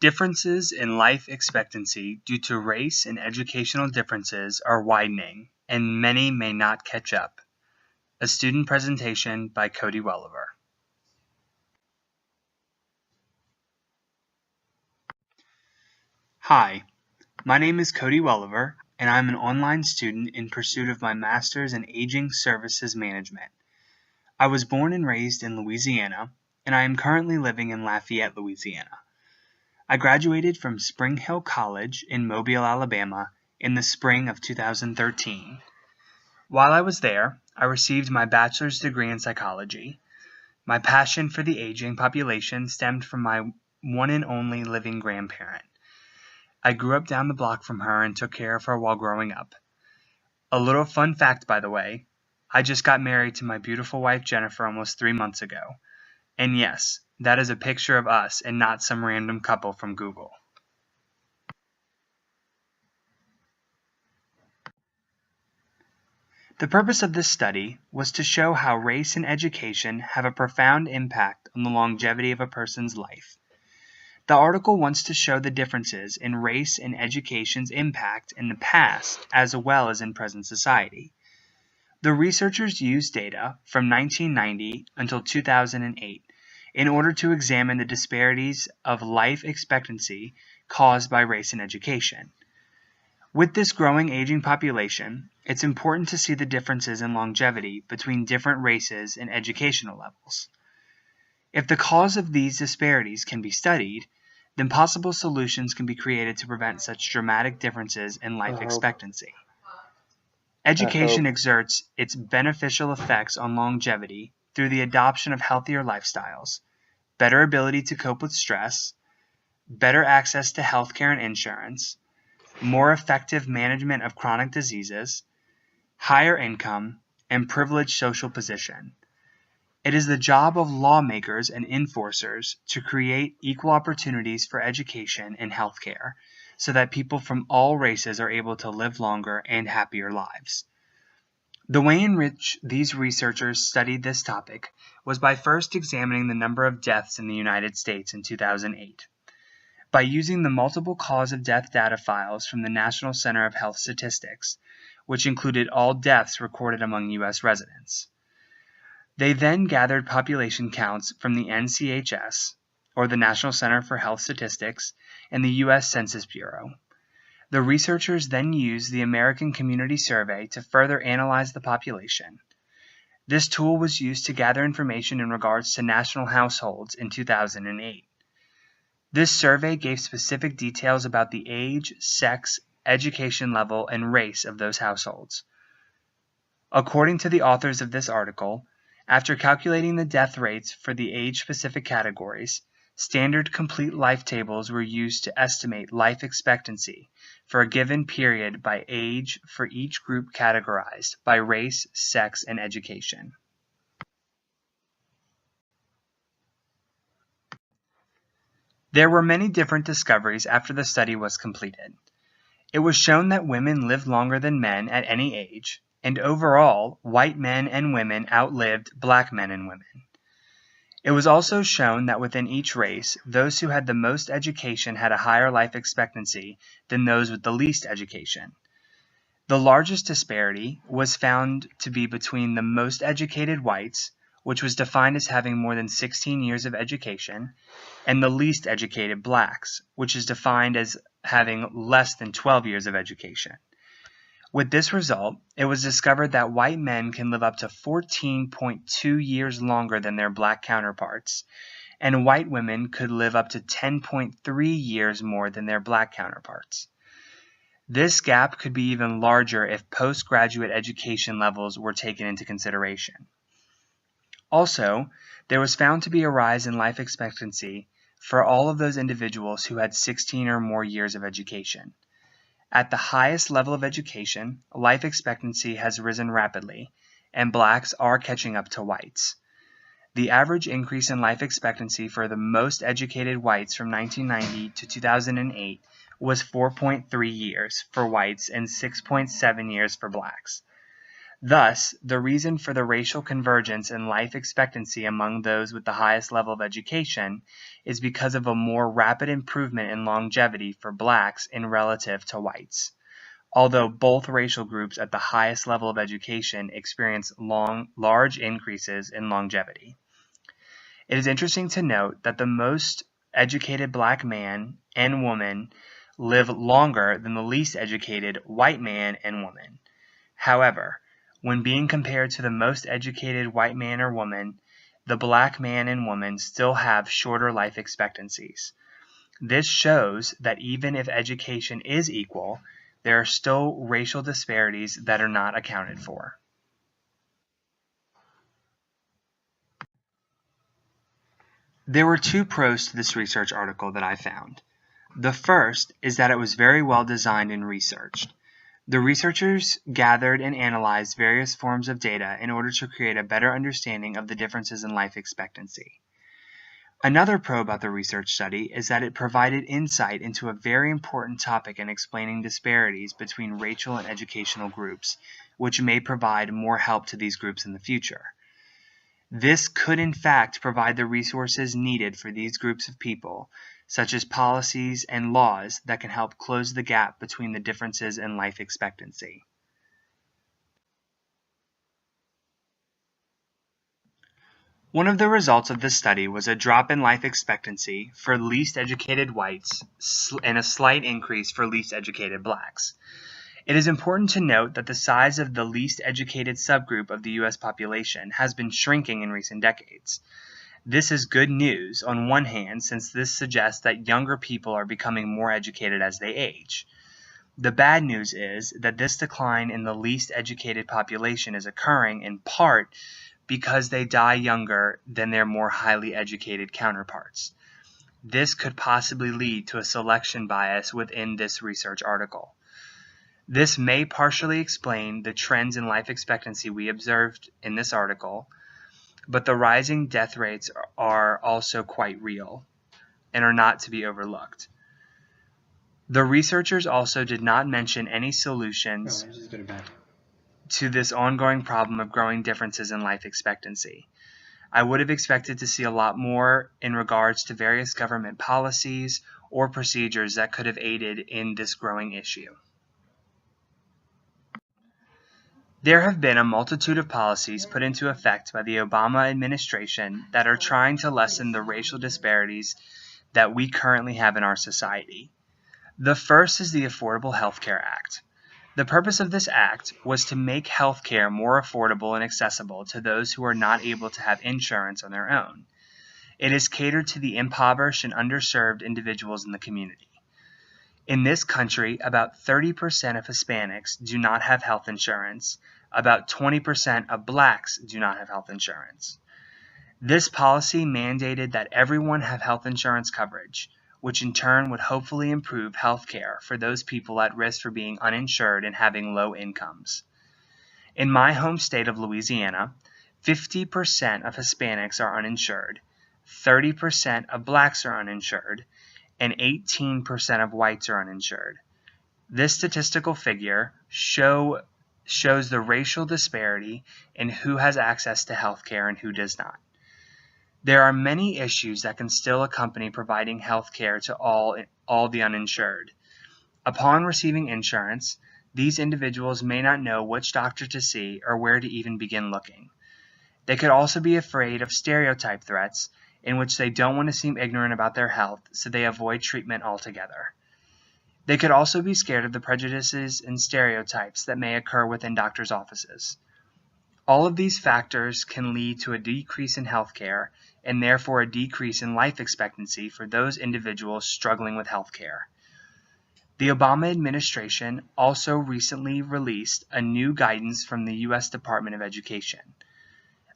Differences in life expectancy due to race and educational differences are widening, and many may not catch up. A student presentation by Cody Welliver. Hi, my name is Cody Welliver, and I'm an online student in pursuit of my Master's in Aging Services Management. I was born and raised in Louisiana, and I am currently living in Lafayette, Louisiana. I graduated from Spring Hill College in Mobile, Alabama in the spring of 2013. While I was there, I received my bachelor's degree in psychology. My passion for the aging population stemmed from my one and only living grandparent. I grew up down the block from her and took care of her while growing up. A little fun fact, by the way, I just got married to my beautiful wife Jennifer almost 3 months ago. And yes, that is a picture of us and not some random couple from Google. The purpose of this study was to show how race and education have a profound impact on the longevity of a person's life. The article wants to show the differences in race and education's impact in the past as well as in present society. The researchers used data from 1990 until 2008 in order to examine the disparities of life expectancy caused by race and education. With this growing aging population, it's important to see the differences in longevity between different races and educational levels. If the cause of these disparities can be studied, then possible solutions can be created to prevent such dramatic differences in life expectancy. Education exerts its beneficial effects on longevity through the adoption of healthier lifestyles, better ability to cope with stress, better access to healthcare and insurance, more effective management of chronic diseases, higher income, and privileged social position. It is the job of lawmakers and enforcers to create equal opportunities for education and healthcare so that people from all races are able to live longer and happier lives. The way in which these researchers studied this topic was by first examining the number of deaths in the United States in 2008. By using the multiple cause of death data files from the National Center of Health Statistics, which included all deaths recorded among U.S. residents. They then gathered population counts from the NCHS, or the National Center for Health Statistics, and the U.S. Census Bureau. The researchers then used the American Community Survey to further analyze the population. This tool was used to gather information in regards to national households in 2008. This survey gave specific details about the age, sex, education level, and race of those households. According to the authors of this article, after calculating the death rates for the age-specific categories, standard complete life tables were used to estimate life expectancy for a given period by age for each group categorized by race, sex, and education. There were many different discoveries after the study was completed. It was shown that women lived longer than men at any age, and overall, white men and women outlived black men and women. It was also shown that within each race, those who had the most education had a higher life expectancy than those with the least education. The largest disparity was found to be between the most educated whites, which was defined as having more than 16 years of education, and the least educated blacks, which is defined as having less than 12 years of education. With this result, it was discovered that white men can live up to 14.2 years longer than their black counterparts, and white women could live up to 10.3 years more than their black counterparts. This gap could be even larger if postgraduate education levels were taken into consideration. Also, there was found to be a rise in life expectancy for all of those individuals who had 16 or more years of education. At the highest level of education, life expectancy has risen rapidly, and blacks are catching up to whites. The average increase in life expectancy for the most educated whites from 1990 to 2008 was 4.3 years for whites and 6.7 years for blacks. Thus, the reason for the racial convergence in life expectancy among those with the highest level of education is because of a more rapid improvement in longevity for blacks in relative to whites, although both racial groups at the highest level of education experience large increases in longevity. It is interesting to note that the most educated black man and woman live longer than the least educated white man and woman. However, when being compared to the most educated white man or woman, the black man and woman still have shorter life expectancies. This shows that even if education is equal, there are still racial disparities that are not accounted for. There were two pros to this research article that I found. The first is that it was very well designed and researched. The researchers gathered and analyzed various forms of data in order to create a better understanding of the differences in life expectancy. Another pro about the research study is that it provided insight into a very important topic in explaining disparities between racial and educational groups, which may provide more help to these groups in the future. This could in fact provide the resources needed for these groups of people, such as policies and laws that can help close the gap between the differences in life expectancy. One of the results of this study was a drop in life expectancy for least educated whites and a slight increase for least educated blacks. It is important to note that the size of the least educated subgroup of the U.S. population has been shrinking in recent decades. This is good news on one hand, since this suggests that younger people are becoming more educated as they age. The bad news is that this decline in the least educated population is occurring in part because they die younger than their more highly educated counterparts. This could possibly lead to a selection bias within this research article. This may partially explain the trends in life expectancy we observed in this article, but the rising death rates are also quite real and are not to be overlooked. The researchers also did not mention any solutions to this ongoing problem of growing differences in life expectancy. I would have expected to see a lot more in regards to various government policies or procedures that could have aided in this growing issue. There have been a multitude of policies put into effect by the Obama administration that are trying to lessen the racial disparities that we currently have in our society. The first is the Affordable Health Care Act. The purpose of this act was to make health care more affordable and accessible to those who are not able to have insurance on their own. It is catered to the impoverished and underserved individuals in the community. In this country, about 30% of Hispanics do not have health insurance. About 20% of blacks do not have health insurance. This policy mandated that everyone have health insurance coverage, which in turn would hopefully improve health care for those people at risk for being uninsured and having low incomes. In my home state of Louisiana, 50% of Hispanics are uninsured, 30% of blacks are uninsured, and 18% of whites are uninsured. This statistical figure shows the racial disparity in who has access to health care and who does not. There are many issues that can still accompany providing health care to all the uninsured. Upon receiving insurance, these individuals may not know which doctor to see or where to even begin looking. They could also be afraid of stereotype threats in which they don't want to seem ignorant about their health, so they avoid treatment altogether. They could also be scared of the prejudices and stereotypes that may occur within doctors' offices. All of these factors can lead to a decrease in health care and therefore a decrease in life expectancy for those individuals struggling with health care. The Obama administration also recently released a new guidance from the U.S. Department of Education.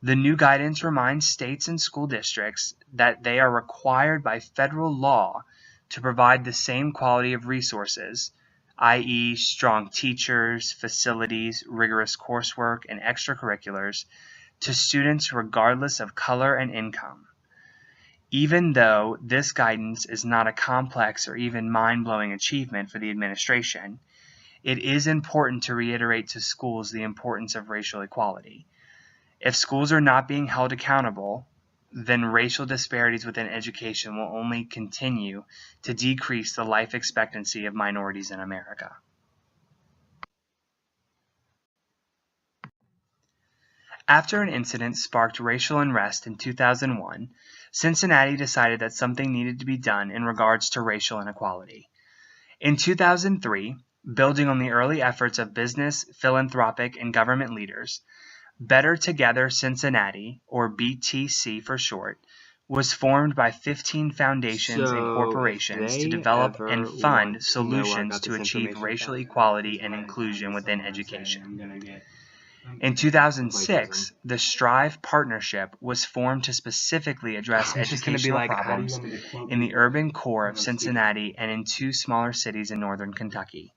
The new guidance reminds states and school districts that they are required by federal law to provide the same quality of resources, i.e. strong teachers, facilities, rigorous coursework, and extracurriculars, to students regardless of color and income. Even though this guidance is not a complex or even mind-blowing achievement for the administration, It is important to reiterate to schools the importance of racial equality. If schools are not being held accountable, then racial disparities within education will only continue to decrease the life expectancy of minorities in America. After an incident sparked racial unrest in 2001, Cincinnati decided that something needed to be done in regards to racial inequality. In 2003, building on the early efforts of business, philanthropic, and government leaders, Better Together Cincinnati, or BTC for short, was formed by 15 foundations and corporations to develop and fund solutions to achieve racial equality and inclusion within education. In 2006, the Strive Partnership was formed to specifically address educational problems in the urban core of Cincinnati and in 2 smaller cities in northern Kentucky.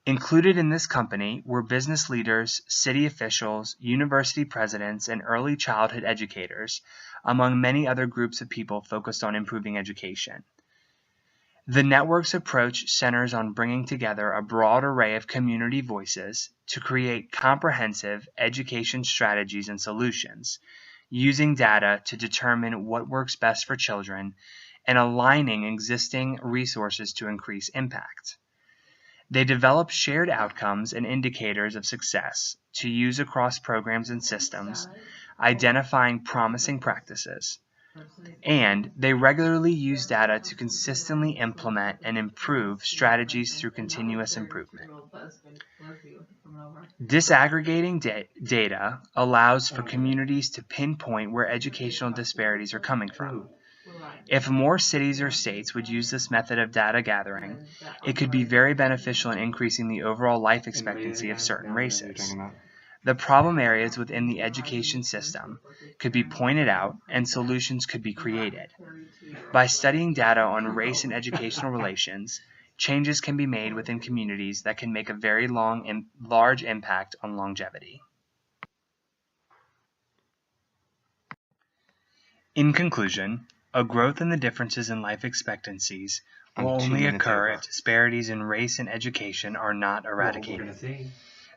Included in this company were business leaders, city officials, university presidents, and early childhood educators, among many other groups of people focused on improving education. The network's approach centers on bringing together a broad array of community voices to create comprehensive education strategies and solutions, using data to determine what works best for children and aligning existing resources to increase impact. They develop shared outcomes and indicators of success to use across programs and systems, identifying promising practices. And they regularly use data to consistently implement and improve strategies through continuous improvement. Disaggregating data allows for communities to pinpoint where educational disparities are coming from. If more cities or states would use this method of data gathering, it could be very beneficial in increasing the overall life expectancy of certain races. The problem areas within the education system could be pointed out and solutions could be created. By studying data on race and educational relations, changes can be made within communities that can make a very large impact on longevity. In conclusion, a growth in the differences in life expectancies will only occur if disparities in race and education are not eradicated.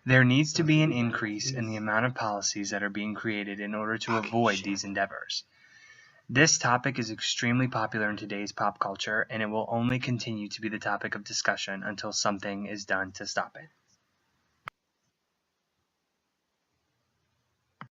There needs to be an increase in the amount of policies that are being created in order to avoid these endeavors. This topic is extremely popular in today's pop culture, and it will only continue to be the topic of discussion until something is done to stop it.